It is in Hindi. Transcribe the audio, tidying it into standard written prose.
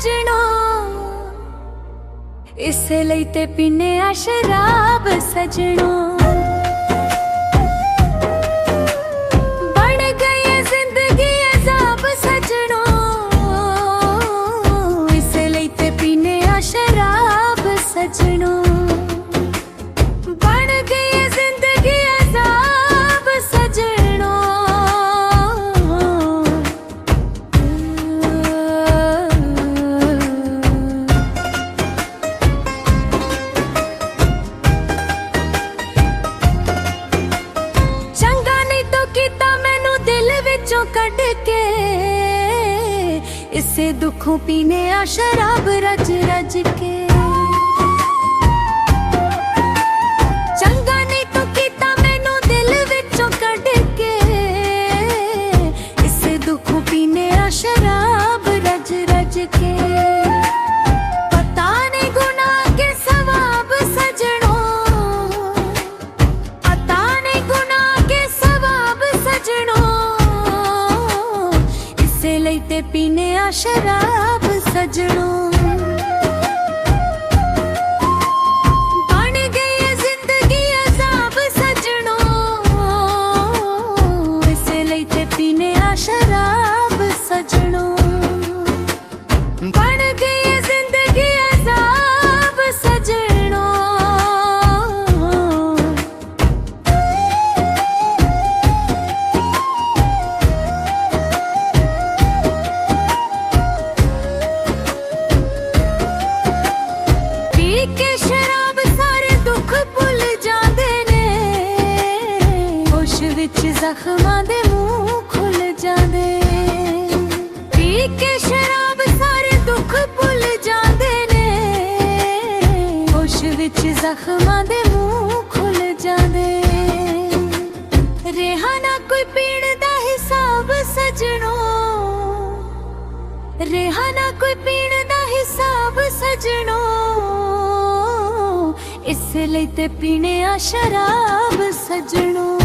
सजणो, इसे लई ते पीने आ शराब सजणो। बन गई है जिंदगी अजाब सजणो, इसे लई ते पीने आ शराब सजणो। बन गई है जिंदगी अजाब सजणो। कट के इसे दुखों पीने आ शराब रज रज के। चंगा नहीं तो कीता मैनू दिल विचों कट के, इसे दुखों पीने आ शराब रज रज के। पता नहीं गुनाह के सवाब सजणो, पता नहीं गुनाह के सवाब सजणो, ते पीने आ शराब सजणो। बन गई है जिंदगी अजाब सजणो, इसे लई ते पीने आ शराब सजणो। बन गई है जिंदगी अजाब सजणो। के शराब सारे दुख भुल जांदे ने, होश विच जख्मां दे मुंह खुल जांदे। पी के शराब सारे दुख भुल जांदे ने, होश विच जख्मां दे मुंह खुल जांदे। रेहा ना कोई पीण दा हिसाब सजणो, रेहा ना कोई पीण दा हिसाब सजणो, इस लई ते पीने आ शराब सजणो।